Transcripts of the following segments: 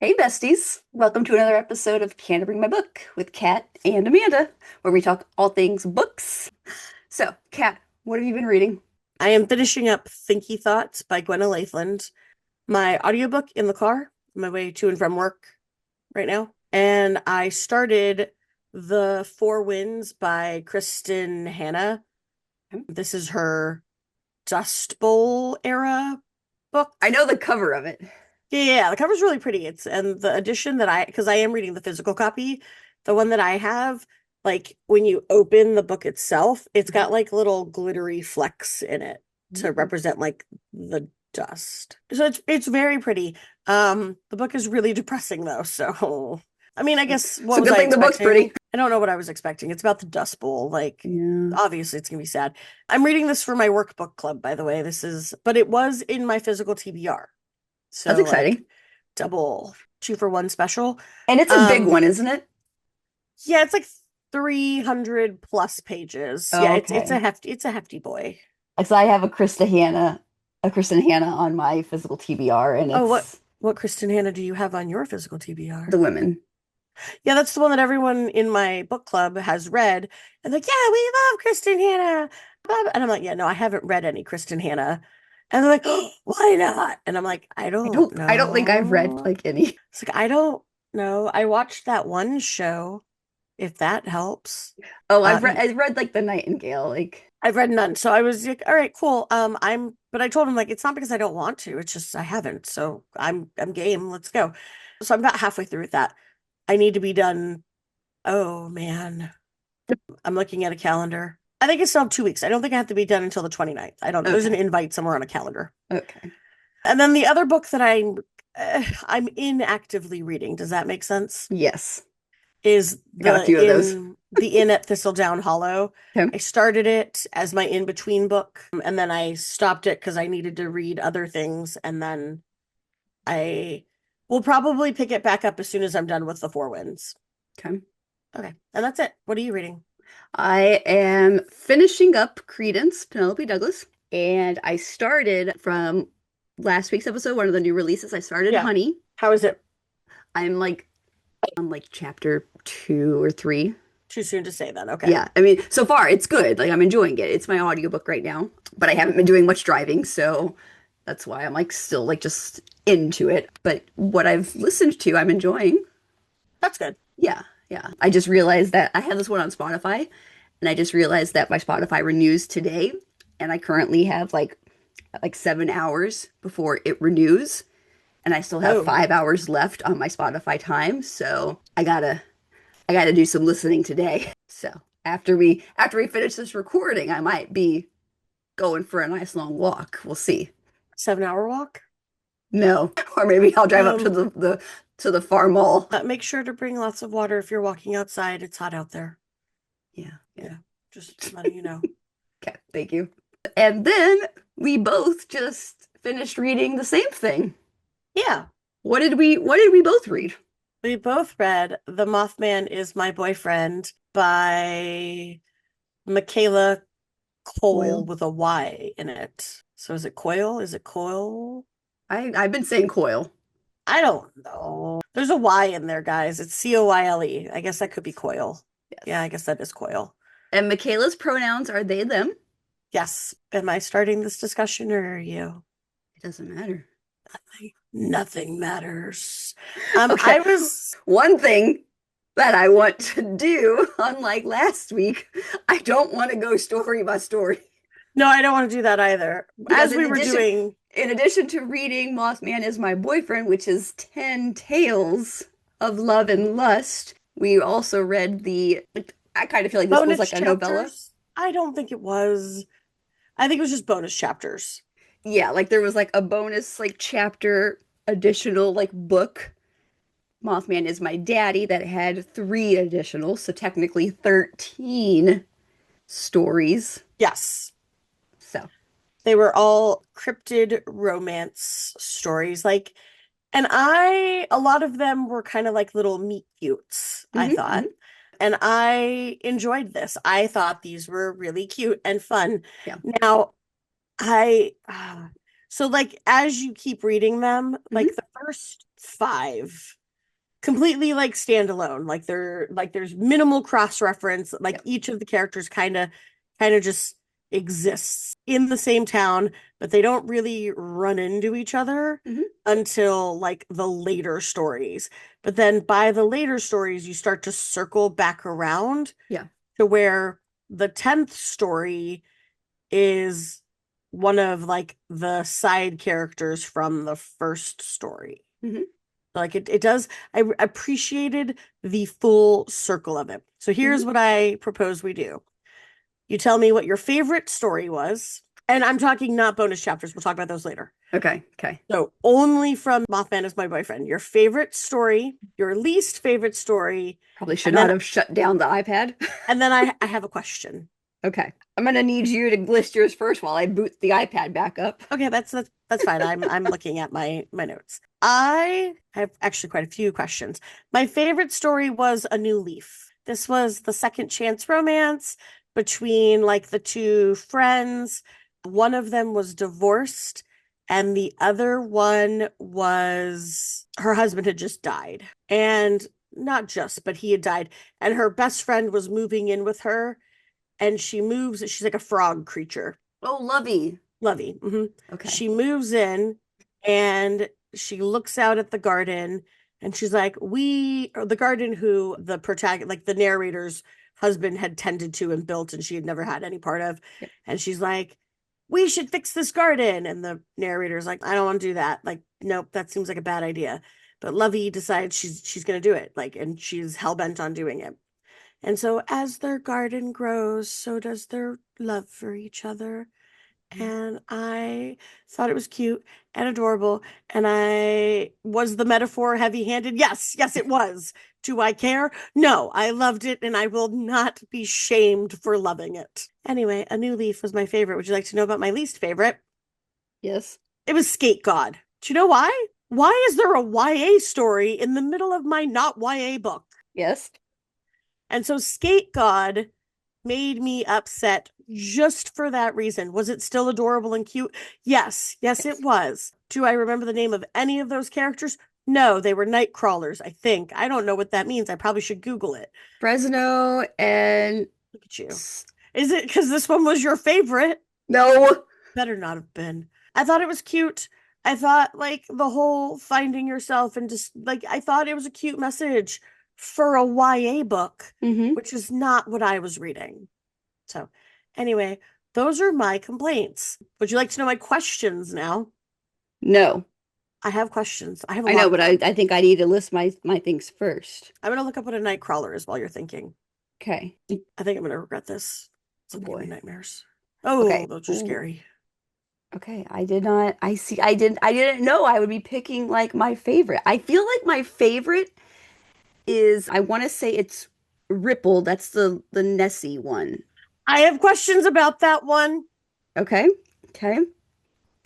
Hey besties, welcome to another episode of Can't Bring My Book with Kat and Amanda, where we talk all things books. So, Kat, what have you been reading? I am finishing up Thinky Thoughts by Gwenna Lathland, my audiobook in the car on my way to and from work right now. And I started The Four Winds by Kristin Hannah. This is her Dust Bowl era book. I know the cover of it. Yeah, the cover's really pretty. And the edition because I am reading the physical copy, the one that I have, like when you open the book itself, it's got like little glittery flecks in it to represent like the dust. So it's very pretty. The book is really depressing though, so I mean, I guess It's a what was good I thing the book's expecting? pretty. I don't know what I was expecting. It's about the Dust Bowl. Like, Yeah, obviously it's gonna be sad. I'm reading this for my workbook club, by the way. But it was in my physical TBR. that's So like exciting. double 2 for 1 special. And it's a big Um, one, isn't it? yeah, it's like 300 plus pages. Yeah, Oh, it's okay. a hefty boy. Because I have a Kristen Hannah on my physical TBR, and Oh, what it's what Kristin Hannah do you have on your physical TBR? the women. Yeah, that's the one that everyone in my book club has read. And like, yeah, we love Kristin Hannah. Blah, blah. And I'm like, yeah, no, I haven't read any Kristin Hannah. And they're like, oh, why not? And I'm like, I I don't don't, I don't think I've read know. like any. It's like, I don't know. I watched that one show, if that helps. Oh, Uh, I've read like the Nightingale, like. I've read none. So I was like, all right, cool. But I told him like it's not because I don't want to, it's just I haven't. So I'm game. Let's go. So I'm about halfway through with that. I need to be done. Oh man. I'm looking at a calendar. I think it's still 2 weeks. I don't think I have to be done until the 29th. I don't know. There's an Okay. invite somewhere on a calendar. Okay. And then the other book that I'm inactively reading, does that make sense? Yes. Is Got a few of those. the Inn at Thistledown Hollow. Okay. I started it as my in-between book, and then I stopped it because I needed to read other things, and then I will probably pick it back up as soon as I'm done with The Four Winds. Okay. Okay, and that's it. What are you reading? I am finishing up Credence, Penelope Douglas, and I started from last week's episode, one of the new releases. I started Yeah. Honey. How is it? I'm like on like chapter 2 or 3. Too soon to say then. Okay. Yeah, I mean, so far it's good. Like I'm enjoying it. It's my audiobook right now, but I haven't been doing much driving, so that's why I'm like still like just into it. But what I've listened to, I'm enjoying. That's good. Yeah, yeah. I just realized that I have this one on Spotify, and I just realized that my Spotify renews today, and I currently have like 7 hours before it renews, and I still have Oh, 5 hours left on my Spotify time, so I gotta do some listening today. So after we finish this recording, I might be going for a nice long walk. We'll see. 7 hour walk. No, or maybe I'll drive up to Um, the far mall. Make sure to bring lots of water if you're walking outside. It's hot out there. Yeah, yeah. Yeah, just letting you know. Okay, thank you. And then we both just finished reading the same thing. Yeah, What did we both read? we both read The Mothman Is My Boyfriend by McKayla Cole Coyle. with a Y in it. So is it Coyle? Is it Coyle? I've been saying Coyle. I don't know. There's a Y in there, guys. It's Coyle. I guess that could be Coyle. Yeah, Yes. I guess that is Coyle. And Michaela's pronouns are they, them. Yes. Am I starting this discussion or are you? It doesn't matter. Nothing matters. Okay. I was One thing that I want to do, unlike last week, I don't want to go story by story. No, I don't want to do that either. Because As in we were addition doing, in addition to reading Mothman Is My Boyfriend, which is 10 tales of love and lust, we also read I kind of feel like this was bonus like a novella. chapters. I don't think it was. I think it was just bonus chapters. Yeah, like there was like a bonus like chapter additional like book. Mothman Is My Daddy that had 3 additional, so technically 13 stories. Yes. So, They were all cryptid romance stories. A lot of them were kind of like little meet cutes, I thought. mhm. And I enjoyed this. I thought these were really cute and fun. Yeah. Now, I, so like as you keep reading them, like Mhm. the first 5 completely like standalone. Like they're like there's minimal cross reference. Like Yep. each of the characters kind of just exists in the same town, but they don't really run into each other Hmm. until like the later stories. But then by the later stories, you start to circle back around Yeah. to where the 10th story is one of like the side characters from the first story. Hmm. Like it does, I appreciated the full circle of it. So here's Hmm. what I propose we do. You tell me what your favorite story was. And I'm talking not bonus chapters. We'll talk about those later. Okay. Okay. So only from Mothman Is My Boyfriend. Your favorite story, your least favorite story, Probably should and not then have shut down the iPad. I have a question. Okay. I'm gonna need you to list yours first while I boot the iPad back up. Okay, that's fine. I'm looking at my notes. I have actually quite a few questions. My favorite story was A New Leaf. This was the second chance romance between like the two friends. One of them was divorced, and the other one was her husband had just died. And not just, but he had died. And her best friend was moving in with her, and she's like a frog creature. Oh, Lovey. Lovey. Okay. She moves in and she looks out at the garden and she's like, or the garden who the protagonist, like the narrator's husband had tended to and built and she had never had any part of. Yep. And she's like, we should fix this garden. And the narrator's like, I don't want to do that. Like, nope, that seems like a bad idea. But Lovey decides she's gonna do it. Like, and she's hell bent on doing it. And so as their garden grows, so does their love for each other. And I thought it was cute and adorable. And was the metaphor heavy handed? Yes, yes, it was. Do I care? No, I loved it and I will not be shamed for loving it. Anyway, A New Leaf was my favorite. Would you like to know about my least favorite? Yes. It was Skate God. Do you know why? Why is there a YA story in the middle of my not YA book? Yes. And so Skate God made me upset just for that reason. Was it still adorable and cute? Yes, yes, it Yes. was. Do I remember the name of any of those characters? No, they were night crawlers, I think. I don't know what that means. I probably should Google it. Fresno and Look at you. Is it because this one was your favorite? no. Better not have been. I thought it was cute. I thought like the whole finding yourself and just like I thought it was a cute message for a YA book, Hmm. which is not what I was reading. So, anyway, those are my complaints. Would you like to know my questions now? No. I have questions. I have a I lot know, of but them. I think I need to list my things first. I'm going to look up what a night crawler is while you're thinking. Okay. I think I'm going to regret this. It's Oh going to give me boy. nightmares. Okay. Oh, those are Ooh. scary. Okay. I did not. I didn't know I would be picking like my favorite. I feel like my favorite is I want to say it's Ripple. That's the Nessie one. I have questions about that one. Okay. Okay.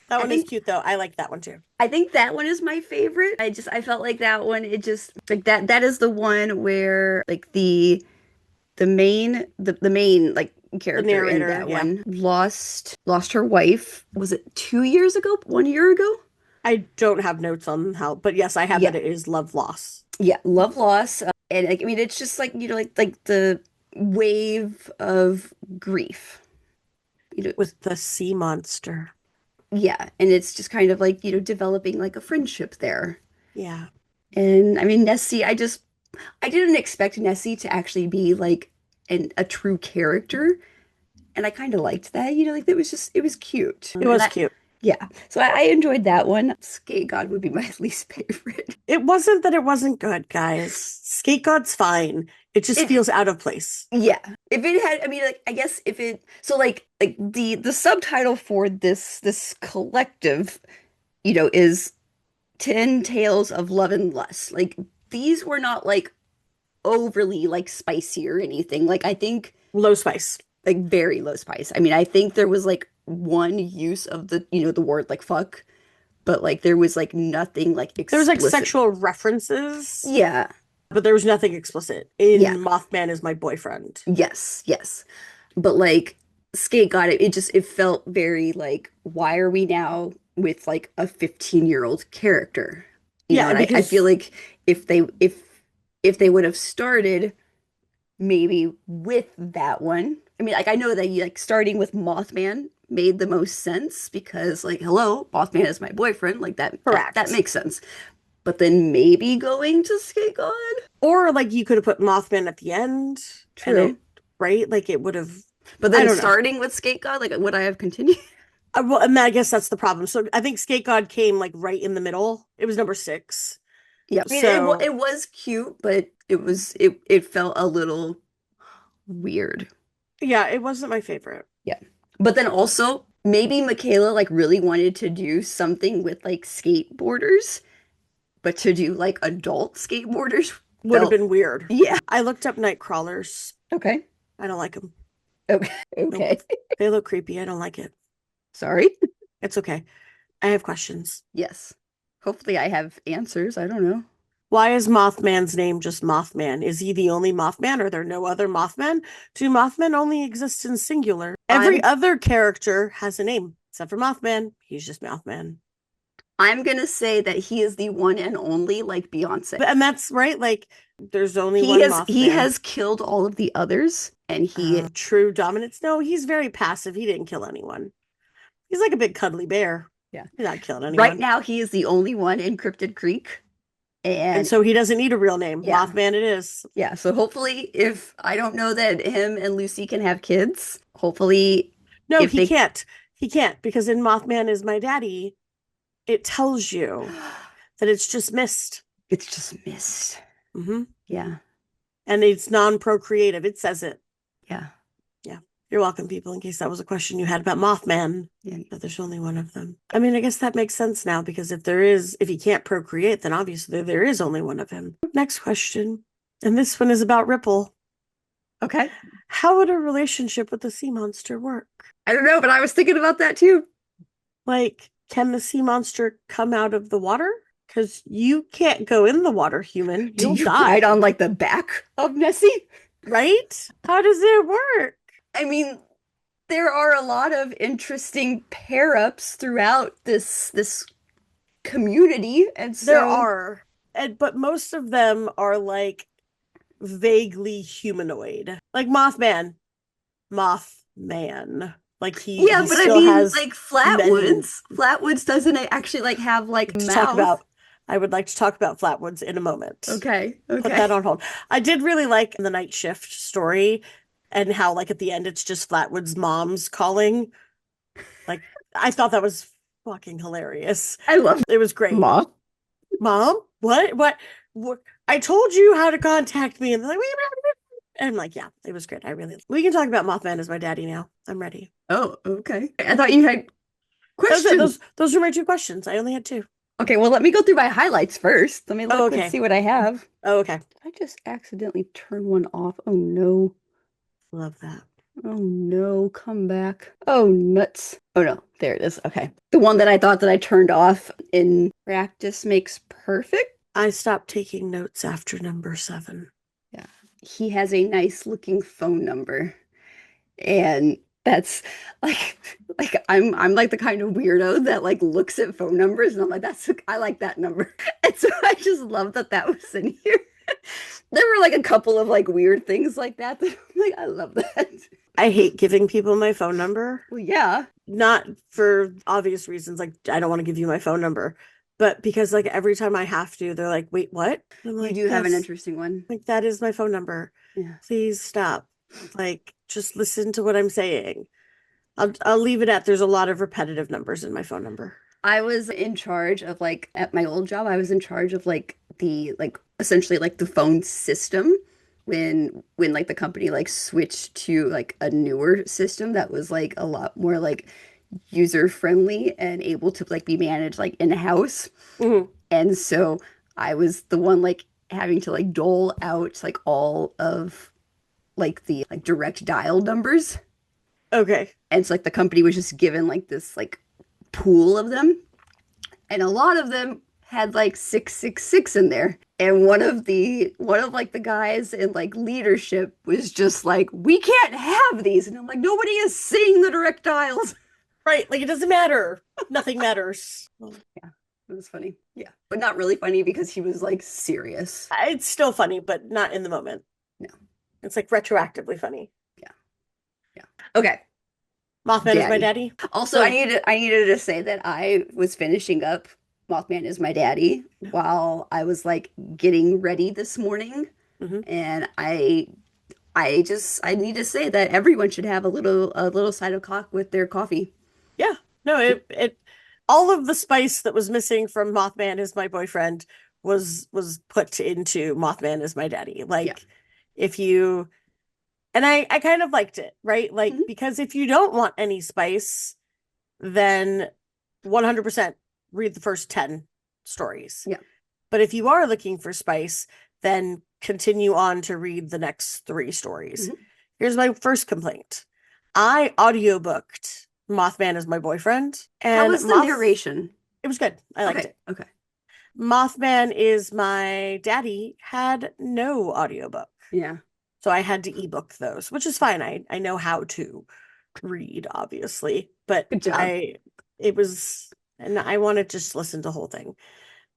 That I one is think cute, though. I like that one too. I think that one is my favorite. I felt like that one it just like that is the one where like the main like The character in narrator, that yeah. one lost her wife. Was it 2 years ago? 1 year ago? I don't have notes on how, but yes, I have Yeah. that it is love loss. Yeah, love loss. And like I mean it's just like like the wave of grief. You know, With the sea monster. yeah, and it's just kind of like, developing like a friendship there. Yeah. And I mean Nessie, I didn't expect Nessie to actually be like a true character. And I kind of liked that, like it was cute. It And was I cute. yeah. So I enjoyed that one. Skate God would be my least favorite. It wasn't that it wasn't good, guys. Skate God's fine. It just If feels out of place. Yeah. If it had, I mean, like, I guess if it, so like the subtitle for this collective, is 10 Tales of Love and Lust. Like these were not like overly like spicy or anything. Like I think Low spice. like very low spice. I mean, I think there was like one use of the word like fuck, but like there was like nothing like There was like explicit. sexual references, Yeah. but there was nothing explicit. Yeah. In Mothman Is My Boyfriend. Yes. Yes. But like Skate got it. It felt very like, why are we now with like a 15-year-old character? Yeah, And I feel because like if they if they would have started maybe with that one. I mean, like I know that like starting with Mothman made the most sense because like hello, Mothman is my boyfriend, like that correct. makes sense. But then maybe going to Skate God? Or like you could have put Mothman at the end and True. it, right? Like it would have, But I then don't know. starting with Skate God, like would I have continued? Well, and I guess that's the problem. So I think Skate God came like right in the middle. It was number 6. Yeah, I mean So it was cute, but it felt a little weird. yeah, it wasn't my favorite. Yeah. But then also maybe McKayla like really wanted to do something with like skateboarders, but to do like adult skateboarders Would have felt been weird. yeah. I looked up night crawlers. Okay. I don't like them. Okay. Nope. Okay. They look creepy. I don't like it. Sorry. It's okay. I have questions. Yes. Hopefully I have answers. I don't know. Why is Mothman's name just Mothman? Is he the only Mothman? Are there no other Mothmen? Do Mothmen only exist in singular? Every I'm other character has a name, except for Mothman. He's just Mothman. I'm gonna say that he is the one and only like Beyonce. And that's right. Like, there's only one He Mothman. has killed all of the others and he True dominance. No, he's very passive. He didn't kill anyone. He's like a big cuddly bear. yeah. He's not killing Right anyone. now he is the only one in Cryptid Creek. And And so he doesn't need a real name. yeah. Mothman it is. Yeah. So hopefully if I don't know that him and Lucy can have kids, hopefully No, if he they can't. He can't because in Mothman Is My Daddy, it tells you that it's just mist. it's just missed. Hmm. Yeah. And it's non-procreative. It says it. Yeah. Yeah. You're welcome, people, in case that was a question you had about Mothman. Yeah. But there's only one of them. I mean, I guess that makes sense now because if he can't procreate, then obviously there is only one of him. Next question. And this one is about Ripple. Okay. How would a relationship with the sea monster work? I don't know, but I was thinking about that too. Like, can the sea monster come out of the water? Because you can't go in the water, human. Do You'll you die. ride on like the back of Nessie? Right? How does it work? I mean, there are a lot of interesting pair ups throughout this community, and There so are. But most of them are like vaguely humanoid. Like Mothman. Mothman. Like yeah, he but I still mean, has like men. Flatwoods doesn't actually like have like To talk mouth. about. I would like to talk about Flatwoods in a moment. Okay, Put okay. that on hold. I did really like the night shift story and how like at the end it's just Flatwood's mom's calling. Like I thought that was fucking hilarious. I love It was great. Mom. Mom, what? I told you how to contact me, and they're like, and I'm like, yeah, it was great. We can talk about Mothman As My Daddy now. I'm ready. Oh, okay. I thought you had That was it. questions. Those were my 2 questions. I only had 2. Okay, well, let me go through my highlights first. Let me Oh, look and okay. see what I have. Oh, okay. I just accidentally turned one off. Oh no. Love that. Oh no, come back. Oh nuts. Oh no, there it is. Okay. The one that I thought that I turned off in practice makes perfect. I stopped taking notes after number 7. Yeah. He has a nice looking phone number. And that's like I'm like the kind of weirdo that like looks at phone numbers and I'm like I like that number. And so I just love that that was in here. There were like a couple of like weird things like that that I'm like I love that. I hate giving people my phone number. Well, yeah. Not for obvious reasons, like I don't want to give you my phone number, but because like every time I have to, they're like, "Wait, what?" I'm You like, do have an "Yes." interesting one. Like that is my phone number. Yeah. Please stop. Like just listen to what I'm saying. I'll leave it at there's a lot of repetitive numbers in my phone number. I was in charge of like at my old job, I was in charge of like the like essentially like the phone system when like the company like switched to like a newer system that was like a lot more like user friendly and able to like be managed like in-house. Mhm. And so I was the one like having to like dole out like all of like the like direct dial numbers. Okay. And it's like the company was just given like this like pool of them. And a lot of them had like 666 in there. And one of like the guys in like leadership was just like, we can't have these. And I'm like, nobody is seeing the direct dials. Right. Like it doesn't matter. Nothing matters. Yeah. It was funny. Yeah. But not really funny because he was like serious. It's still funny, but not in the moment. No. It's like retroactively funny. Yeah. Yeah. Okay. Mothman Is My Daddy. Daddy. Also, So, I needed to say that I was finishing up Mothman Is My Daddy while I was like getting ready this morning. mhm. And I need to say that everyone should have a little side of cock with their coffee. Yeah. No, it all of the spice that was missing from Mothman Is My Boyfriend was put into Mothman Is My Daddy. Yeah. Like if you and I kind of liked it, right? Like Mhm. because if you don't want any spice, then 100% read the first 10 stories. Yeah. But if you are looking for spice, then continue on to read the next 3 stories. Mhm. Here's my first complaint. I audiobooked Mothman Is My Boyfriend, How and was the narration? it was good. I liked Okay. it. Okay. Mothman Is My Daddy had no audiobook. Yeah. So I had to ebook those, which is fine. I know how to read, obviously, but Good job. it was, and I want to just listen to the whole thing.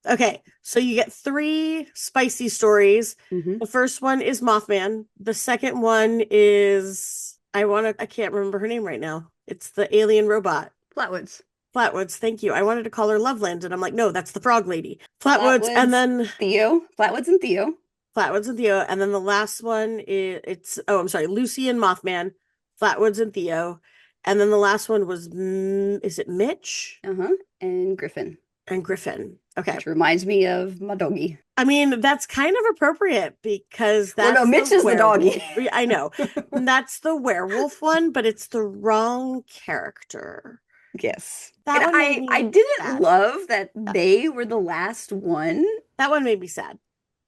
Okay, so you get 3 spicy stories. Hmm. The first one is Mothman. The second one is I can't remember her name right now. It's the alien robot. Flatwoods. Flatwoods, thank you. I wanted to call her Loveland, and I'm like, no, that's the frog lady. Flatwoods, and Flatwoods, then Theo. Flatwoods and Theo. Flatwoods and Theo, and then the last one is I'm sorry, Lucy and Mothman, Flatwoods and Theo, and then the last one was is it Mitch Uh-huh. And Griffin, and Griffin? Okay, which reminds me of my doggy. I mean that's kind of appropriate because Well, no, that's Mitch the is the werewolf. doggy. I know that's the werewolf one, but it's the wrong character. Yes. And That one made I me didn't sad. love that they were the last one. That one made me sad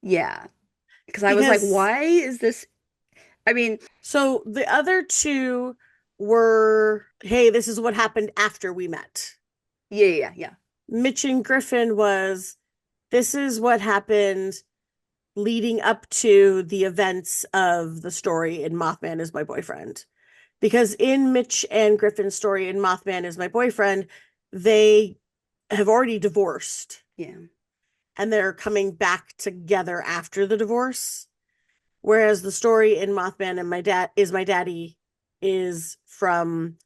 Yeah. Because I was like, because why is this? I mean, so the other 2 were, hey, this is what happened after we met. yeah, yeah, yeah. Mitch and Griffin was, this is what happened leading up to the events of the story in Mothman Is My Boyfriend. Because in Mitch and Griffin's story in Mothman Is My Boyfriend, they have already divorced Yeah. and they're coming back together after the divorce. Whereas the story in Mothman and My Dad Is My Daddy is from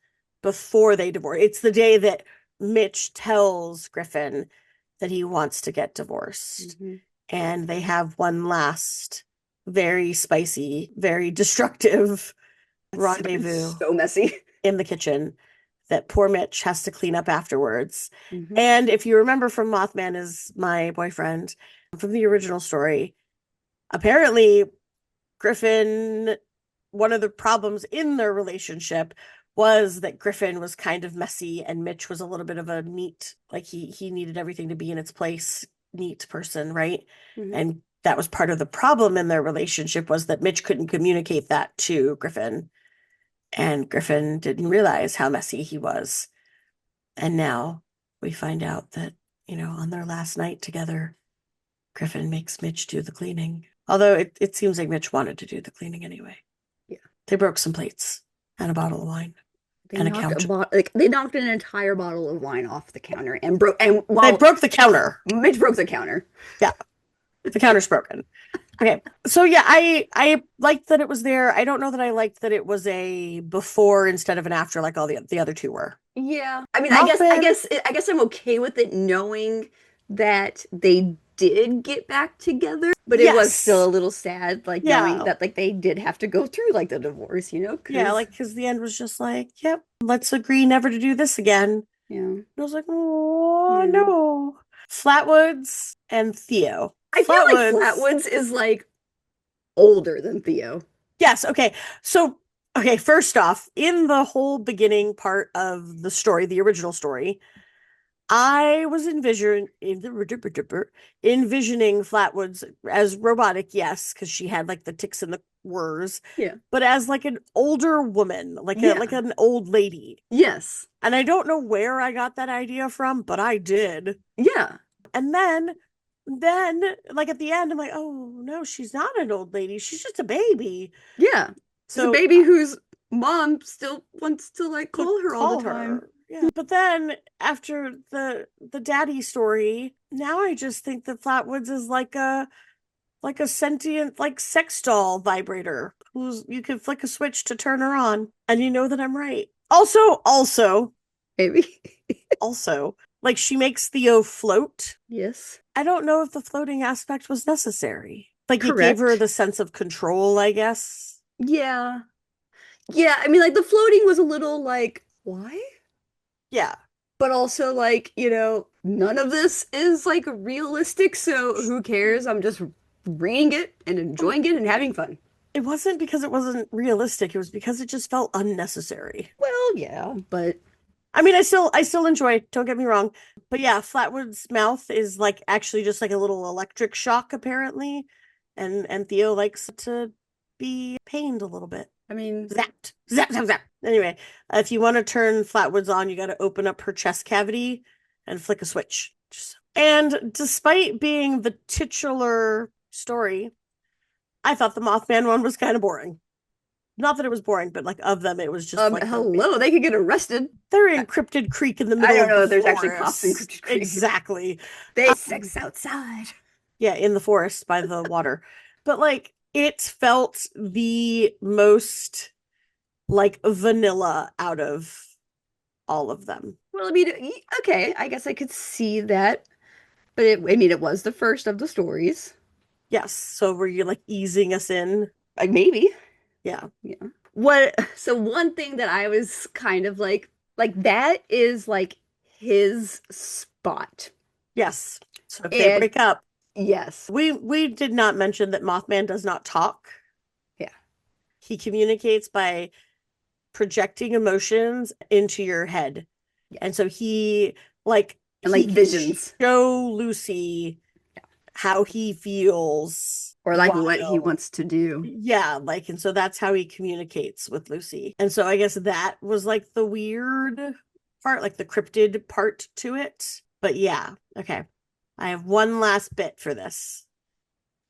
before they divorce. It's the day that Mitch tells Griffin that he wants to get divorced. Hmm. And they have one last very spicy, very destructive rendezvous So messy. in the kitchen that poor Mitch has to clean up afterwards. Hmm. And if you remember from Mothman Is My Boyfriend, from the original story, apparently Griffin, one of the problems in their relationship was that Griffin was kind of messy and Mitch was a little bit of a neat, like he needed everything to be in its place, neat person, right? Hmm. And that was part of the problem in their relationship was that Mitch couldn't communicate that to Griffin. And Griffin didn't realize how messy he was. And now we find out that, on their last night together, Griffin makes Mitch do the cleaning. Although it seems like Mitch wanted to do the cleaning anyway. Yeah. They broke some plates and a bottle of wine They and a knocked counter. they knocked an entire bottle of wine off the counter and They well, broke the counter. Mitch broke the counter. Yeah, the counter's broken. Okay, so yeah, I liked that it was there. I don't know that I liked that it was a before instead of an after like all the other 2 were. Yeah. I mean, Mothman, I guess I'm okay with it knowing that they did get back together, but it was still a yes, little sad, like knowing yeah, that like they did have to go through like the divorce, you know? yeah, like because the end was just like, yep, let's agree never to do this again. Yeah. And I was like, oh Yeah. no. Flatwoods and Theo. I feel like Flatwoods. Flatwoods is like older than Theo. Yes. Okay. So, okay. First off, in the whole beginning part of the story, the original story, I was envisioning Flatwoods as robotic, yes, because she had like the ticks and the whirs, Yeah. but as like an older woman, Yeah. like an old lady. Yes. And I don't know where I got that idea from, but I did. Yeah. And then like at the end, I'm like, oh no, she's not an old lady. She's just a baby. Yeah. She's a So baby whose mom still wants to like to call her all the call time. her. Yeah. But then after the daddy story, now I just think that Flatwoods is like a sentient like sex doll vibrator who's you can flick a switch to turn her on, and you know that I'm right. Maybe. Also, like she makes Theo float. Yes. I don't know if the floating aspect was necessary. Like it gave her Correct. the sense of control, I guess. Yeah. Yeah, I mean, like the floating was a little like, why? Yeah. But also like, none of this is like realistic, so who cares? I'm just reading it and enjoying it and having fun. It wasn't because it wasn't realistic, it was because it just felt unnecessary. Well, yeah, but I mean, I still enjoy it, don't get me wrong. But yeah, Flatwood's mouth is like actually just like a little electric shock, apparently. And Theo likes to be pained a little bit. I mean, Zapped. Zap, zap, zap. Anyway, if you want to turn Flatwoods on, you got to open up her chest cavity and flick a switch. And despite being the titular story, I thought the Mothman one was kind of boring. Not that it was boring, but like of them, it was just like hello, they could get arrested. they're in Cryptid Creek in the I middle don't of know the if there's actually cops in forest. Cryptid Creek. Exactly. They sex outside. Yeah, in the forest by the water. But like it felt the most like vanilla out of all of them. Well, I mean, okay, I guess I could see that, but I mean, it was the first of the stories. Yes. So were you like easing us in? Like maybe. Yeah. Yeah. What, so one thing that I was kind of like that is like his spot. Yes. So if they And break up, yes. we did not mention that Mothman does not talk. Yeah. He communicates by projecting emotions into your head. Yeah. And so And he like can visions. show Lucy how he feels Or like what he while wants to do. yeah, like and so that's how he communicates with Lucy. And so I guess that was like the weird part, like the cryptid part to it. But yeah, okay. I have one last bit for this.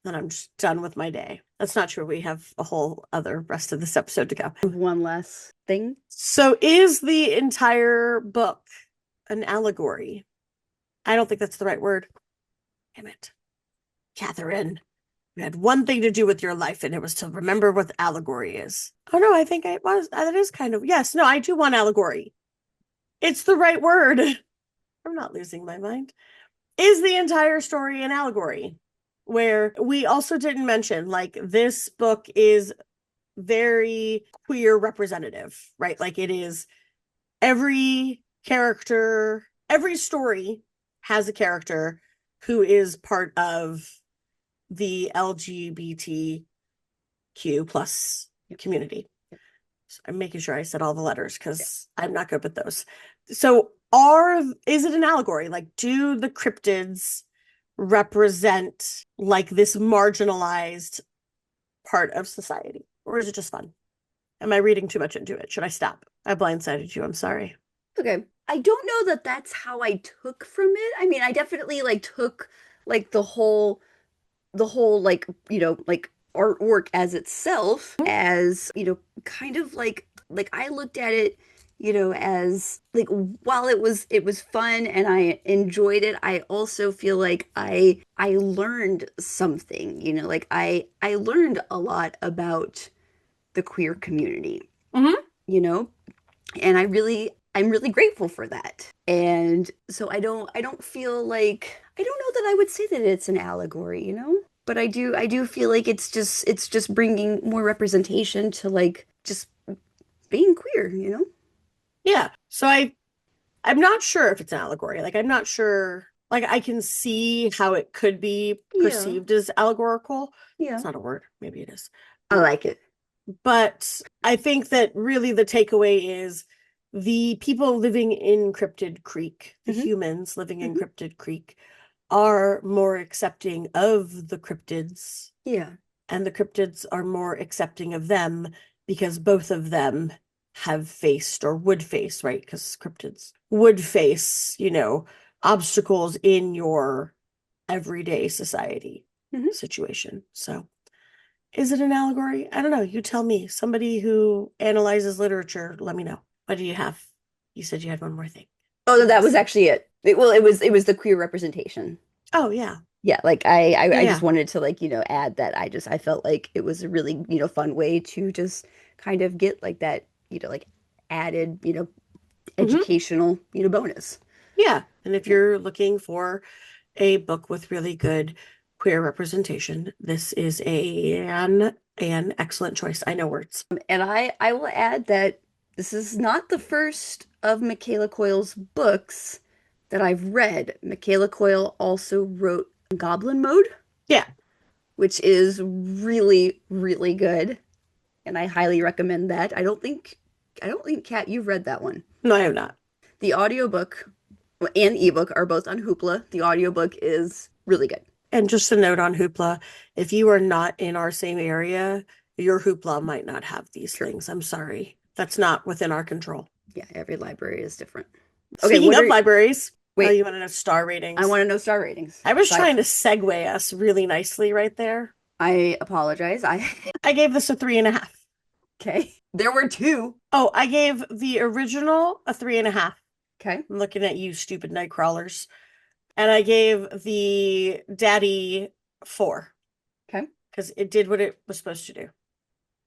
Then I'm just done with my day. That's not true. We have a whole other rest of this episode to go. One last thing. So is the entire book an allegory? I don't think that's the right word. Damn it. Catherine, you had one thing to do with your life, and it was to remember what allegory is. Oh no, I think it was. That is kind of, yes, no, I do want allegory. It's the right word. I'm not losing my mind. Is the entire story an allegory? Where we also didn't mention, like, this book is very queer representative, right? Like, it is every character, every story has a character who is part of the LGBTQ plus community. So I'm making sure I said all the letters because I'm not good with those. So is it an allegory? Like, do the cryptids represent like this marginalized part of society? Or is it just fun? Am I reading too much into it? Should I stop? I blindsided you. I'm sorry. Okay. I don't know that that's how I took from it. I mean, I definitely like took like the whole like, like artwork as itself as, kind of like I looked at it, as like while it was fun and I enjoyed it, I also feel like I learned something, like I learned a lot about the queer community, Mm-hmm. you know, and I'm really grateful for that. And so I don't feel like I don't know that I would say that it's an allegory, but I do feel like it's just bringing more representation to like just being queer. Yeah. So I'm not sure if it's an allegory. Like I'm not sure. Like I can see how it could be Yeah. perceived as allegorical. Yeah. It's not a word. Maybe it is. I like it. But I think that really the takeaway is the people living in Cryptid Creek, the Hmm. humans living in Hmm. Cryptid Creek, are more accepting of the cryptids, Yeah. and the cryptids are more accepting of them because both of them have faced or would face, right? Because cryptids would face, obstacles in your everyday society Hmm. situation. So is it an allegory? I don't know. You tell me. Somebody who analyzes literature, let me know. What do you have? You said you had one more thing. Oh, that was actually it. Well, it was the queer representation. Oh, yeah. Yeah, like I just Yeah. wanted to like, add that I felt like it was a really, fun way to just kind of get like that, like added, Hmm. educational, bonus. Yeah. And if Yeah. you're looking for a book with really good queer representation, this is an excellent choice. I know words. And I will add that this is not the first of McKayla Coyle's books that I've read. McKayla Coyle also wrote Goblin Mode, Yeah. which is really, really good, and I highly recommend that. I don't think Kat, you've read that one. No, I have not. The audiobook and ebook are both on Hoopla. The audiobook is really good. And just a note on Hoopla, if you are not in our same area, your Hoopla might not have these True. things. I'm sorry. That's not within our control. Yeah, every library is different. Okay, Speaking of libraries, oh, wait, you want to know star I ratings? want to know star ratings. I was So trying to segue us really nicely right there. I apologize. I gave this a 3.5. Okay. There were two. Oh, I gave the original a 3.5. Okay. I'm looking at you, stupid night crawlers. And I gave the Daddy 4 Okay. because it did what it was supposed to do.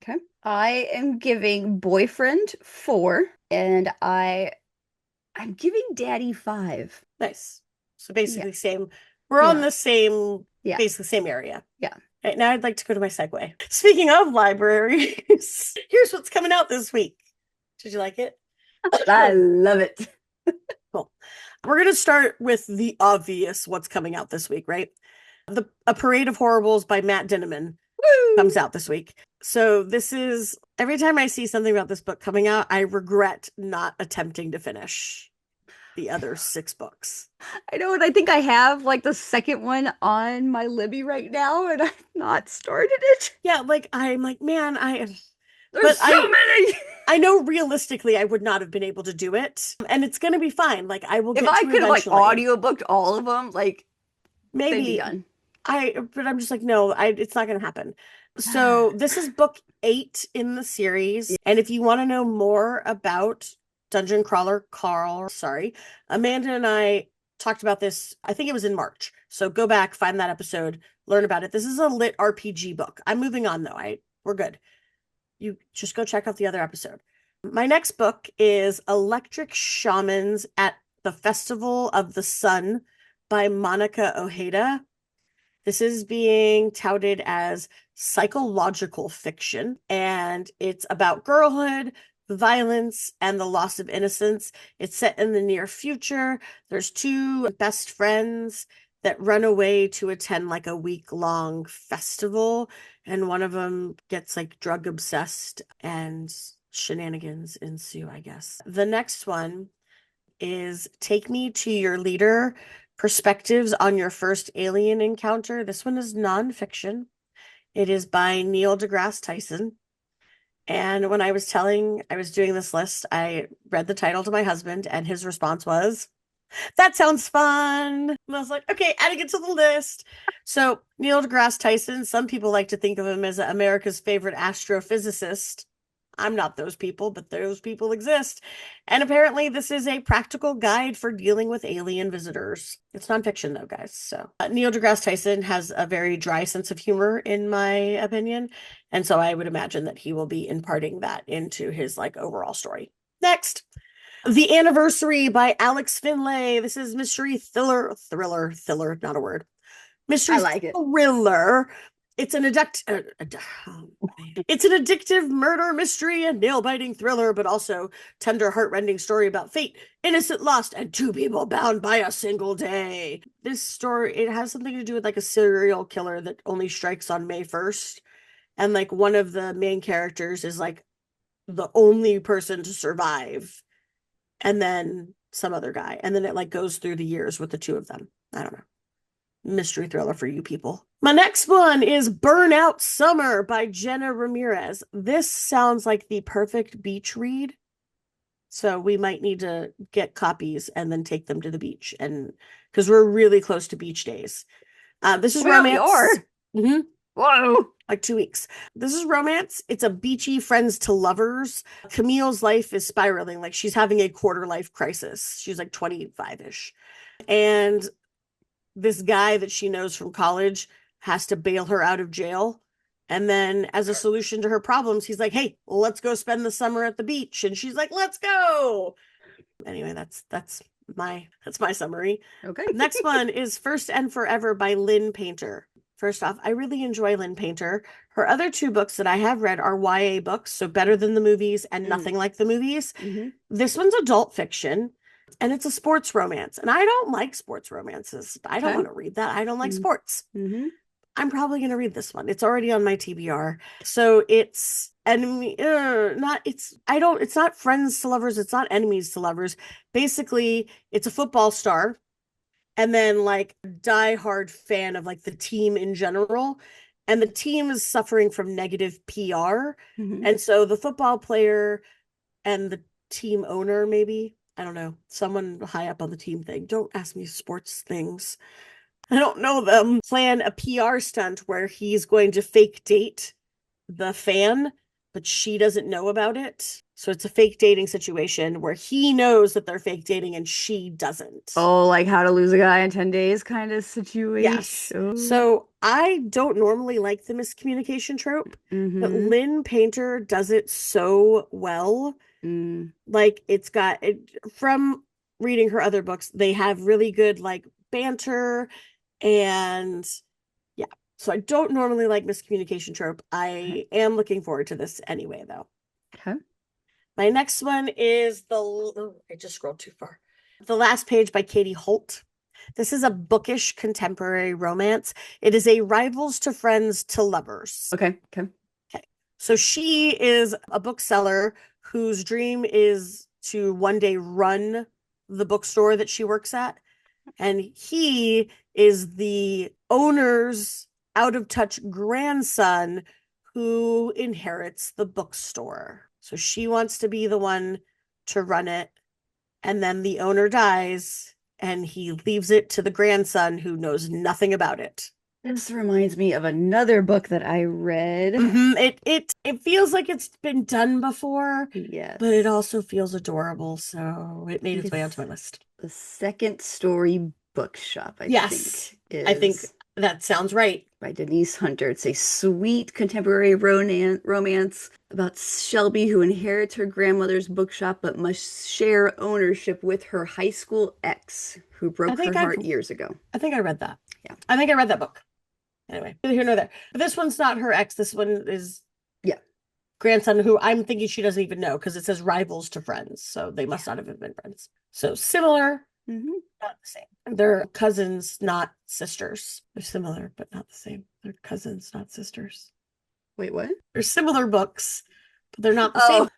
Okay. I am giving Boyfriend 4 and I'm giving Daddy 5. Nice. So Yeah. basically, same. We're on Yeah. the same, Yeah. basically same area. Yeah. Right now, I'd like to go to my segue. Speaking of libraries, here's what's coming out this week. Did you like it? I love it. Cool. We're going to start with the obvious what's coming out this week, right? A Parade of Horribles by Matt Dinniman comes Woo! out this week. So this is, every time I see something about this book coming out, I regret not attempting to finish the other 6 books. I know, and I think I have like the second one on my Libby right now, and I've not started it. Yeah, like I'm like, man, There's so many. I know realistically I would not have been able to do it, and it's gonna be fine. Like I will If get I to could have like eventually. audiobooked all of them, like they'd be Maybe done. but I'm just like, no, it's not gonna happen. So this is book 8 in the series, and if you want to know more about Dungeon Crawler Carl, sorry, Amanda and I talked about this. I think it was in March. So go back, find that episode, learn about it. This is a lit RPG book. I'm moving on though. We're good. You just go check out the other episode. My next book is Electric Shamans at the Festival of the Sun by Monica Ojeda. This is being touted as psychological fiction, and it's about girlhood, violence, and the loss of innocence. It's set in the near future. There's 2 best friends that run away to attend like a week-long festival, and one of them gets like drug obsessed and shenanigans ensue, I guess. The next one is Take Me to Your Leader: Perspectives on Your First Alien Encounter. This one is nonfiction. It is by Neil deGrasse Tyson. And when I was doing this list, I read the title to my husband, and his response was, that sounds fun. And I was like, okay, adding it to the list. So Neil deGrasse Tyson, some people like to think of him as America's favorite astrophysicist. I'm not those people, but those people exist. And apparently this is a practical guide for dealing with alien visitors. It's nonfiction though, guys. So Neil deGrasse Tyson has a very dry sense of humor, in my opinion. And so I would imagine that he will be imparting that into his like overall story. Next. The Anniversary by Alex Finlay. This is mystery thriller, not a word. Mystery I like it. thriller. It's an it's an addictive murder mystery and nail-biting thriller, but also tender, heart-rending story about fate, innocent lost, and 2 people bound by a single day. This story, it has something to do with like a serial killer that only strikes on May 1st. And like one of the main characters is like the only person to survive. And then some other guy. And then it like goes through the years with the 2 of them. I don't know. Mystery thriller for you people. My next one is Burnout Summer by Jenna Ramirez. This sounds like the perfect beach read. So we might need to get copies and then take them to the beach, and because we're really close to beach days. This is romance. We are. Mm-hmm. Whoa. like 2 weeks. This is romance. It's a beachy friends to lovers. Camille's life is spiraling. Like she's having a quarter life crisis. She's like 25-ish. And this guy that she knows from college has to bail her out of jail. And then as a solution to her problems, he's like, "Hey, let's go spend the summer at the beach." And she's like, "Let's go." Anyway, that's my summary. Okay. Next one is First and Forever by Lynn Painter. First off, I really enjoy Lynn Painter. Her other two books that I have read are YA books, so Better Than the Movies and Nothing Like the Movies. Mm-hmm. This one's adult fiction, and it's a sports romance. And I don't like sports romances. I don't Okay. want to read that. I don't like sports. Mm-hmm. I'm probably going to read this one. It's already on my TBR. So it's enemy, not, it's not friends to lovers. It's not enemies to lovers. Basically, it's a football star and then like diehard fan of like the team in general. And the team is suffering from negative PR. Mm-hmm. And so the football player and the team owner, maybe, I don't know, someone high up on the team thing. Don't ask me sports things. I don't know them. Plan a PR stunt where he's going to fake date the fan, but she doesn't know about it. So it's a fake dating situation where he knows that they're fake dating and she doesn't. Oh, like How to Lose a Guy in 10 Days kind of Yes. situation. So I don't normally like the miscommunication trope, but Mm-hmm. Lynn Painter does it so well. Mm. Like it's got it from reading her other books, they have really good like banter and yeah. So I don't normally like miscommunication trope. I am looking forward to this anyway, though. Okay. My next one is I just scrolled too far. The Last Page by Katie Holt. This is a bookish contemporary romance. It is a rivals to friends to lovers. Okay. Okay. Okay. So she is a bookseller whose dream is to one day run the bookstore that she works at. And he is the owner's out of touch grandson who inherits the bookstore. So she wants to be the one to run it. And then the owner dies and he leaves it to the grandson who knows nothing about it. This reminds me of another book that I read. It feels like it's been done before, Yes. but it also feels adorable, so it made its way onto my list. The Second Story Bookshop, I Yes, think, I think is that sounds right. by Denise Hunter. It's a sweet contemporary romance about Shelby who inherits her grandmother's bookshop but must share ownership with her high school ex who broke her heart years ago. I think I read that. Yeah. I think I read that book. Anyway, neither here nor there. But this one's not her ex. This one is grandson who I'm thinking she doesn't even know because it says rivals to friends. So they must not have been friends. So similar, not the same. They're cousins, not sisters. They're similar, but not the same. They're cousins, not sisters. Wait, what? They're similar books, but they're not the same.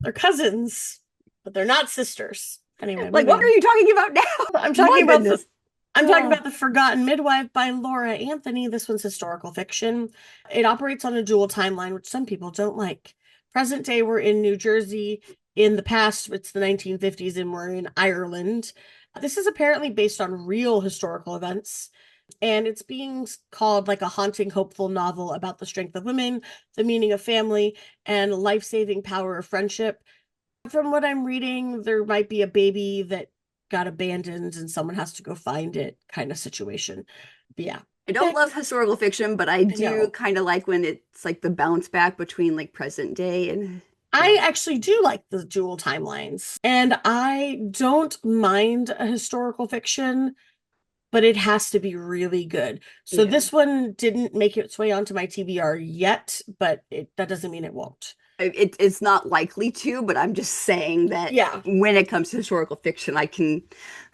They're cousins, but they're not sisters. Anyway, like what are you talking about now? I'm talking about the Forgotten Midwife by Laura Anthony. This one's historical fiction. It operates on a dual timeline, which some people don't like. Present day, we're in New Jersey. In the past, it's the 1950s, and we're in Ireland. This is apparently based on real historical events, and it's being called like a haunting, hopeful novel about the strength of women, the meaning of family, and life-saving power of friendship. From what I'm reading, there might be a baby that got abandoned and someone has to go find it kind of situation. But yeah. I don't love historical fiction, but I do kind of like when it's like the bounce back between like present day and I actually do like the dual timelines. And I don't mind a historical fiction, but it has to be really good. So this one didn't make its way onto my TBR yet, but that doesn't mean it won't. It's not likely to, but I'm just saying that when it comes to historical fiction, I can...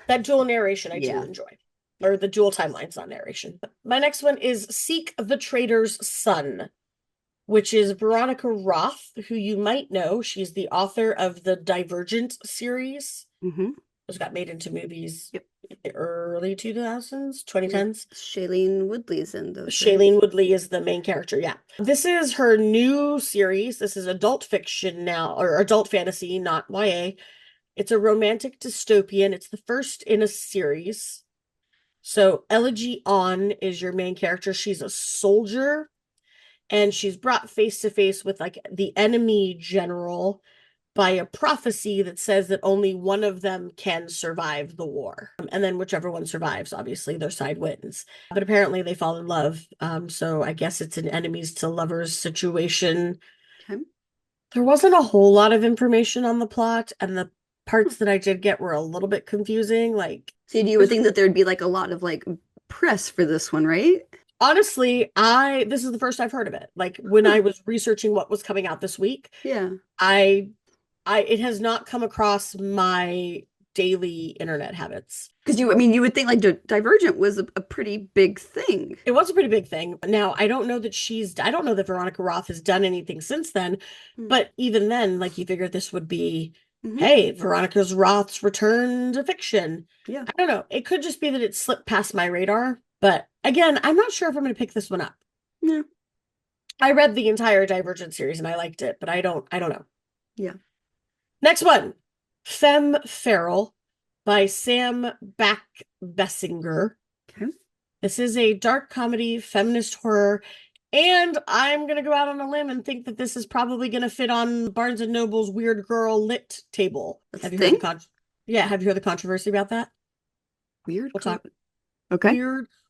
That dual narration I do enjoy. Or the dual timelines, not narration. My next one is Seek the Traitor's Son, which is Veronica Roth, who you might know. She's the author of the Divergent series. Those got made into movies in the early 2000s, 2010s. Shailene Woodley's in those. Shailene Woodley is the main character, yeah. This is her new series. This is adult fiction now, or adult fantasy, not YA. It's a romantic dystopian. It's the first in a series. So Elegy On is your main character. She's a soldier and she's brought face to face with like the enemy general by a prophecy that says that only one of them can survive the war. And then whichever one survives, obviously their side wins. But apparently they fall in love. So I guess it's an enemies to lovers situation. Okay. There wasn't a whole lot of information on the plot, and the parts that I did get were a little bit confusing. Like, So you would think that there'd be like a lot of like press for this one, right? honestly, this is the first I've heard of it. Like when I was researching what was coming out this week, Yeah. I it has not come across my daily internet habits. Because you would think like Divergent was a pretty big thing. It was a pretty big thing. Now, I don't know that Veronica Roth has done anything since then, Mm. but even then, like you figured this would be, Mhm. hey, Veronica Roth's return to fiction. Yeah. I don't know. It could just be that it slipped past my radar, but again, I'm not sure if I'm going to pick this one up. Yeah. I read the entire Divergent series and I liked it, but I don't know. Yeah. Next one, Femme Feral by Sam Bessinger. Okay. This is a dark comedy, feminist horror, and I'm going to go out on a limb and think that this is probably going to fit on Barnes & Noble's Weird Girl Lit table. That's Have the you heard thing? have you heard the controversy about that? Weird. We'll talk. Okay.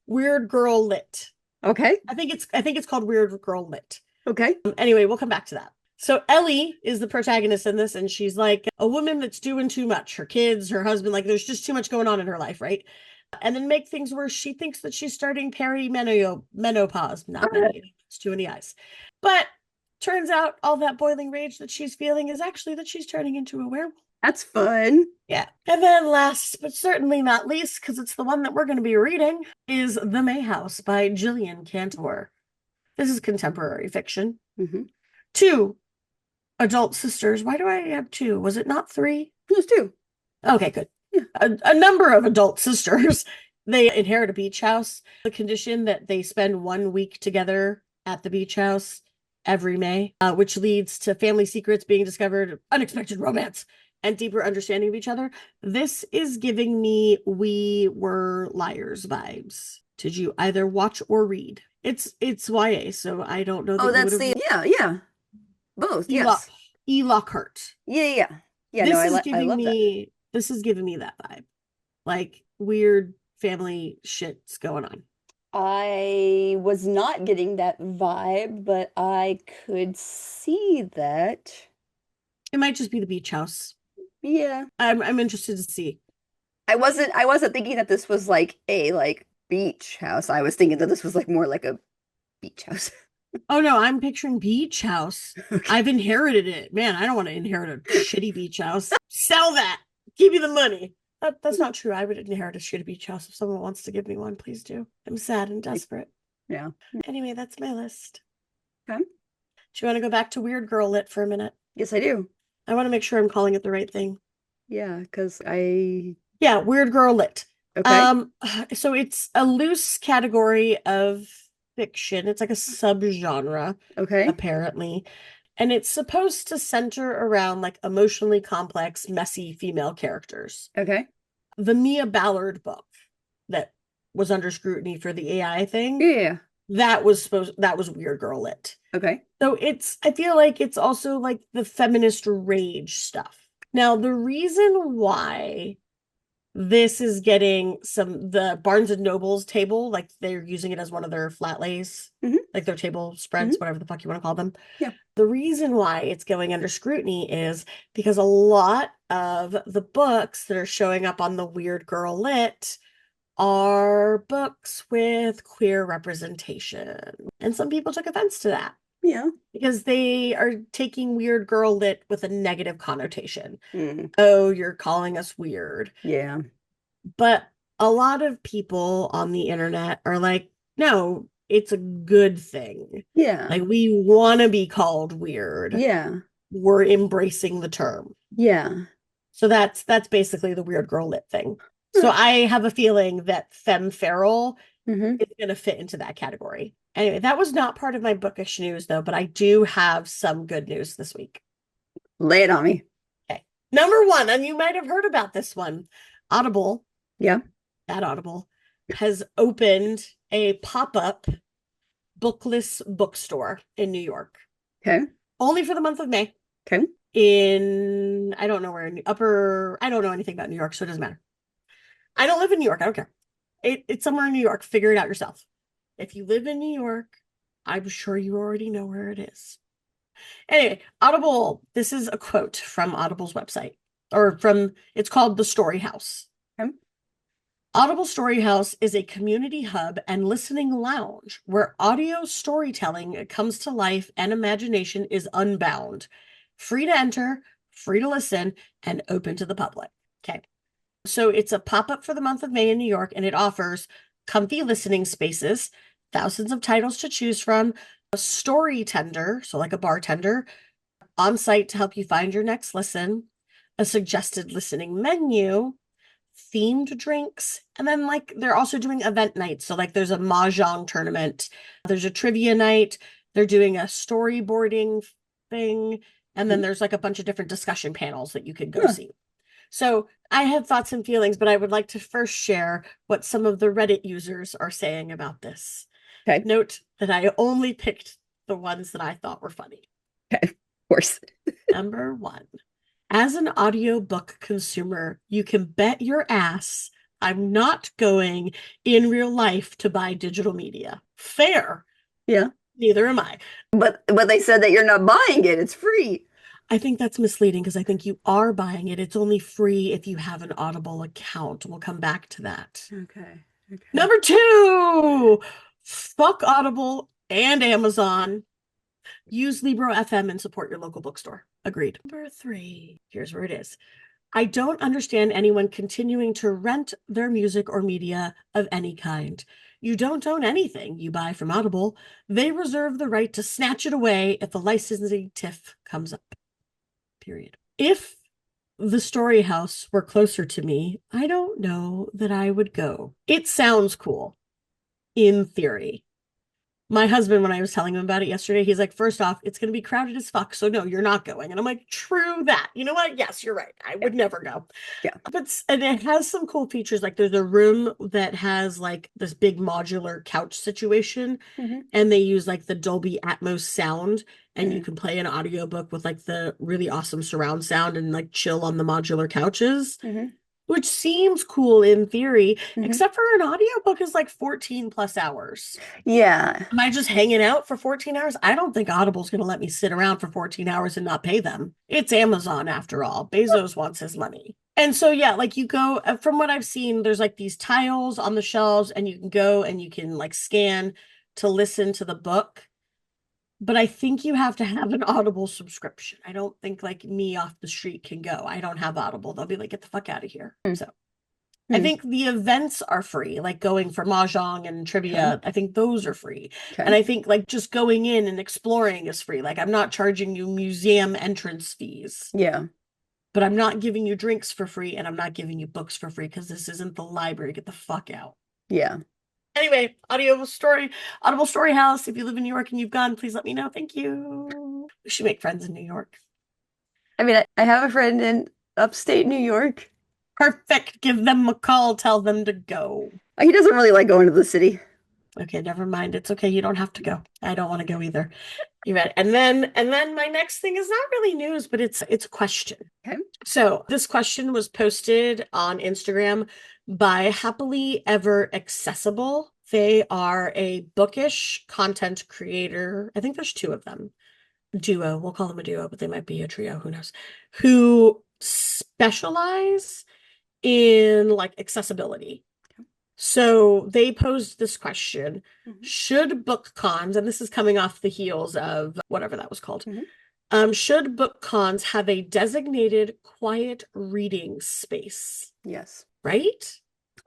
Weird Girl Lit. Okay. I think it's called Weird Girl Lit. Okay. Anyway, we'll come back to that. So Ellie is the protagonist in this, and she's like a woman that's doing too much. Her kids, her husband, like there's just too much going on in her life, right? And then make things worse, she thinks that she's starting perimenopause. Not many, it's too many eyes. But turns out all that boiling rage that she's feeling is actually that she's turning into a werewolf. That's fun. Yeah. And then last, but certainly not least, because it's the one that we're going to be reading, is The May House by Gillian Cantor. This is contemporary fiction. Mm-hmm. 2 adult sisters. Why do I have 2? Was it not 3? Those two. Okay, good. Yeah. A number of adult sisters. They inherit a beach house. The condition that they spend 1 week together at the beach house every May, which leads to family secrets being discovered, unexpected romance, and deeper understanding of each other. This is giving me We Were Liars vibes. Did you either watch or read? It's YA, so I don't know that Oh, that's the yeah. Both, yes. E. Lockhart. Yeah. Yeah, This no, is I giving love that. me this is giving me that vibe. Like weird family shit's going on. I was not getting that vibe, but I could see that. It might just be the beach house. Yeah. I'm interested to see. I wasn't thinking that this was like a like beach house. I was thinking that this was like more like a beach house. Oh no, I'm picturing beach house. Okay. I've inherited it. Man, I don't want to inherit a shitty beach house. Sell that. Give me the money. That's not true. I would inherit a shitty beach house. If someone wants to give me one, please do. I'm sad and desperate. Yeah. Anyway, that's my list. Okay. Do you want to go back to Weird Girl Lit for a minute? Yes, I do. I want to make sure I'm calling it the right thing. Yeah, because I Yeah, Weird Girl Lit. okay. So it's a loose category of fiction. It's like a subgenre, Okay. apparently. And it's supposed to center around like emotionally complex, messy female characters. Okay. The Mia Ballard book that was under scrutiny for the AI thing, Yeah. that was Weird Girl Lit. Okay. So I feel like it's also like the feminist rage stuff. Now, the reason why this is getting the Barnes and Noble's table, like they're using it as one of their flat lays, like their table spreads, whatever the fuck you want to call them. Yeah. The reason why it's going under scrutiny is because a lot of the books that are showing up on the Weird Girl Lit are books with queer representation. And some people took offense to that. Yeah. Because they are taking Weird Girl Lit with a negative connotation. Mm. Oh, you're calling us weird. Yeah. But a lot of people on the internet are like, no, it's a good thing. Yeah. Like, we want to be called weird. Yeah. We're embracing the term. Yeah. So that's basically the Weird Girl Lit thing. So I have a feeling that Femme Feral is going to fit into that category. Anyway, that was not part of my bookish news, though, but I do have some good news this week. Lay it on me. Okay. Number 1, and you might have heard about this one. Audible. Yeah. That Audible has opened a pop-up bookless bookstore in New York, Okay. only for the month of May. Okay. In, I don't know where, I don't know anything about New York, so it doesn't matter. I don't live in New York. I don't care. It's somewhere in New York. Figure it out yourself. If you live in New York, I'm sure you already know where it is. Anyway, Audible, this is a quote from Audible's website, it's called The Story House. Okay. Audible Story House is a community hub and listening lounge where audio storytelling comes to life and imagination is unbound. Free to enter, free to listen, and open to the public. Okay. So it's a pop-up for the month of May in New York, and it offers comfy listening spaces, thousands of titles to choose from, a story tender, so like a bartender, on site to help you find your next listen, a suggested listening menu, themed drinks, and then like they're also doing event nights. So like there's a mahjong tournament, there's a trivia night, they're doing a storyboarding thing, and then there's like a bunch of different discussion panels that you could go see. So I have thoughts and feelings, but I would like to first share what some of the Reddit users are saying about this. Okay. Note that I only picked the ones that I thought were funny. Okay. Of course. Number 1. As an audiobook consumer, you can bet your ass I'm not going in real life to buy digital media. Fair. Yeah. Neither am I. But they said that you're not buying it. It's free. I think that's misleading because I think you are buying it. It's only free if you have an Audible account. We'll come back to that. Okay. Okay. Number 2, fuck Audible and Amazon. Use Libro FM and support your local bookstore. Agreed. Number 3, here's where it is. I don't understand anyone continuing to rent their music or media of any kind. You don't own anything you buy from Audible. They reserve the right to snatch it away if the licensing tiff comes up. Period. If the Story House were closer to me, I don't know that I would go. It sounds cool, in theory. My husband, when I was telling him about it yesterday, he's like, first off, it's going to be crowded as fuck, so no, you're not going. And I'm like, true that. You know what? Yes, you're right. I would never go. Yeah. And it has some cool features. Like there's a room that has like this big modular couch situation, and they use like the Dolby Atmos sound, and you can play an audiobook with like the really awesome surround sound and like chill on the modular couches. Which seems cool in theory, except for an audiobook is like 14 plus hours. Yeah. Am I just hanging out for 14 hours? I don't think Audible's going to let me sit around for 14 hours and not pay them. It's Amazon after all. Bezos wants his money. And so, yeah, like you go, from what I've seen, there's like these tiles on the shelves and you can go and you can like scan to listen to the book. But I think you have to have an Audible subscription. I don't think like me off the street can go. I don't have Audible. They'll be like, get the fuck out of here. So I think the events are free, like going for mahjong and trivia. I think those are free. And I think like just going in and exploring is free. Like I'm not charging you museum entrance fees. Yeah. But I'm not giving you drinks for free and I'm not giving you books for free because this isn't the library. Get the fuck out. Yeah. Anyway, Audible Story House. If you live in New York and you've gone, please let me know. Thank you. We should make friends in New York. I mean, I have a friend in upstate New York. Perfect. Give them a call. Tell them to go. He doesn't really like going to the city. Okay, never mind. It's okay. You don't have to go. I don't want to go either. You read. And then my next thing is not really news, but it's a question. Okay. So this question was posted on Instagram by Happily Ever Accessible. They are a bookish content creator. I think there's 2 of them. Duo. We'll call them a duo, but they might be a trio. Who knows? Who specialize in like accessibility. So they posed this question, should book cons, and this is coming off the heels of whatever that was called, should book cons have a designated quiet reading space? Yes. Right?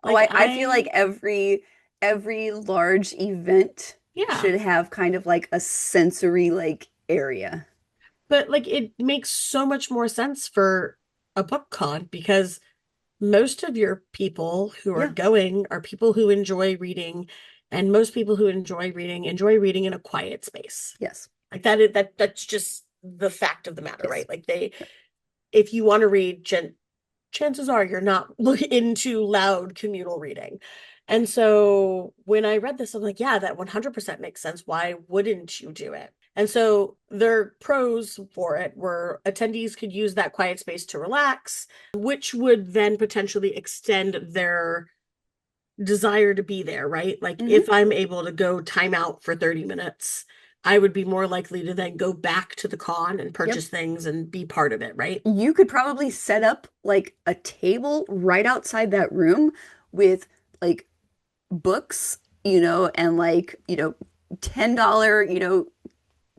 Like, I feel like every large event should have kind of like a sensory like area. But like it makes so much more sense for a book con because most of your people who are going are people who enjoy reading, and most people who enjoy reading in a quiet space. Yes. Like that's just the fact of the matter, right? Like if you want to read, chances are you're not into loud communal reading. And so when I read this, I'm like, yeah, that 100% makes sense. Why wouldn't you do it? And so their pros for it were attendees could use that quiet space to relax, which would then potentially extend their desire to be there, right? Like Hmm. if I'm able to go time out for 30 minutes, I would be more likely to then go back to the con and Yep. purchase things and be part of it, right? You could probably set up like a table right outside that room with like books, and like, $10,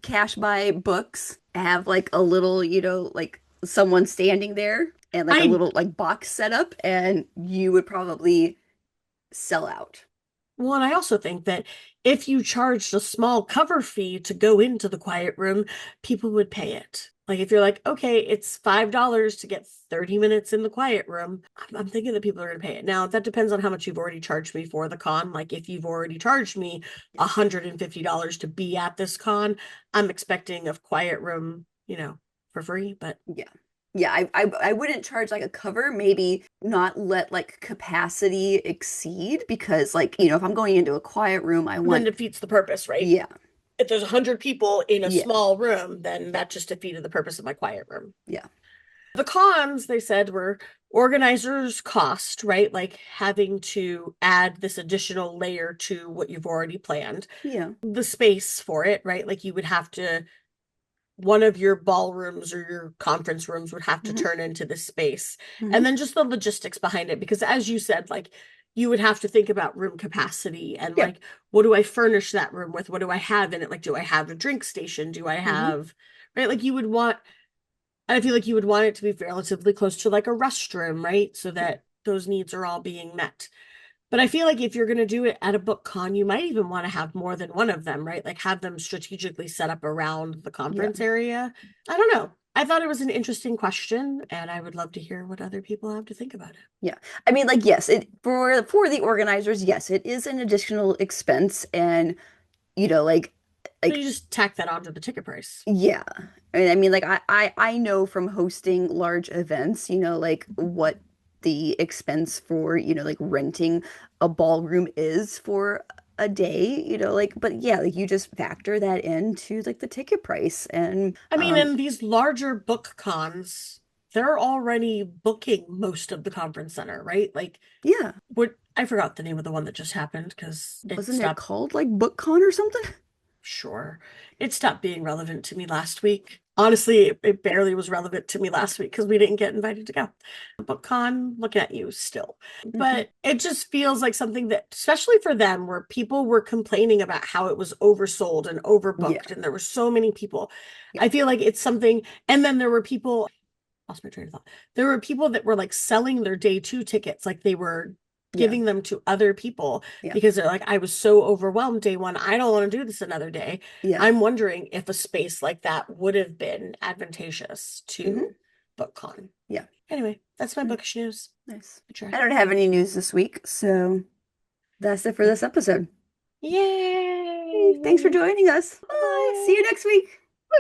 cash buy books, have like a little, like someone standing there and like a I little like box set up, and you would probably sell out. Well, and I also think that if you charged a small cover fee to go into the quiet room, people would pay it. Like if you're like, okay, it's $5 to get 30 minutes in the quiet room, I'm thinking that people are going to pay it. Now, that depends on how much you've already charged me for the con. Like if you've already charged me $150 to be at this con, I'm expecting a quiet room, for free, but Yeah. Yeah, I wouldn't charge like a cover, maybe not let like capacity exceed, because like, if I'm going into a quiet room, I then want, defeats the purpose, right? yeah, If there's 100 people in a yeah, small room, then that just defeated the purpose of my quiet room. yeah, The cons, they said, were organizers' cost, right? Like having to add this additional layer to what you've already planned. yeah. The space for it, right? Like you would have to, one of your ballrooms or your conference rooms would have to Hmm. turn into this space. And Hmm. then just the logistics behind it, because as you said, like you would have to think about room capacity and Yeah. like, what do I furnish that room with? What do I have in it? Like, do I have a drink station? Do I Hmm. have, right? Like you would want, I feel like you would want it to be relatively close to like a restroom, right? So Yeah. that those needs are all being met. But I feel like if you're going to do it at a book con, you might even want to have more than one of them, right? Like have them strategically set up around the Yeah. conference area. I don't know. I thought it was an interesting question, and I would love to hear what other people have to think about it. Yeah. I mean, like, yes, it for the organizers, yes, it is an additional expense, and like So you like just tack that onto the ticket price. yeah. And I mean, like, I know from hosting large events, like what the expense for, like renting a ballroom is for a day, like, but yeah, like you just factor that into like the ticket price. And I mean, in these larger book cons, they're already booking most of the conference center, right? Like, yeah, what I forgot the name of the one that just happened because it wasn't it stopped. called like BookCon or something? Sure. It stopped being relevant to me last week. Honestly, it barely was relevant to me last week because we didn't get invited to go. BookCon, looking at you still. Hmm. But it just feels like something that, especially for them, where people were complaining about how it was oversold and Yeah. overbooked, and there were so many people. Yeah. I feel like it's something, and then there were people, lost my train of thought. There were people that were like selling their day two tickets, like they were Yeah. giving them to other people Yeah. because they're like, I was so overwhelmed day one. I don't want to do this another day. Yeah. I'm wondering if a space like that would have been advantageous Hmm. to BookCon. Yeah. Anyway, that's my Mm, bookish news. nice. I I tried. don't have any news this week, so that's it for this episode. Hey, thanks for Yay! joining us. Bye. See you Bye. next week.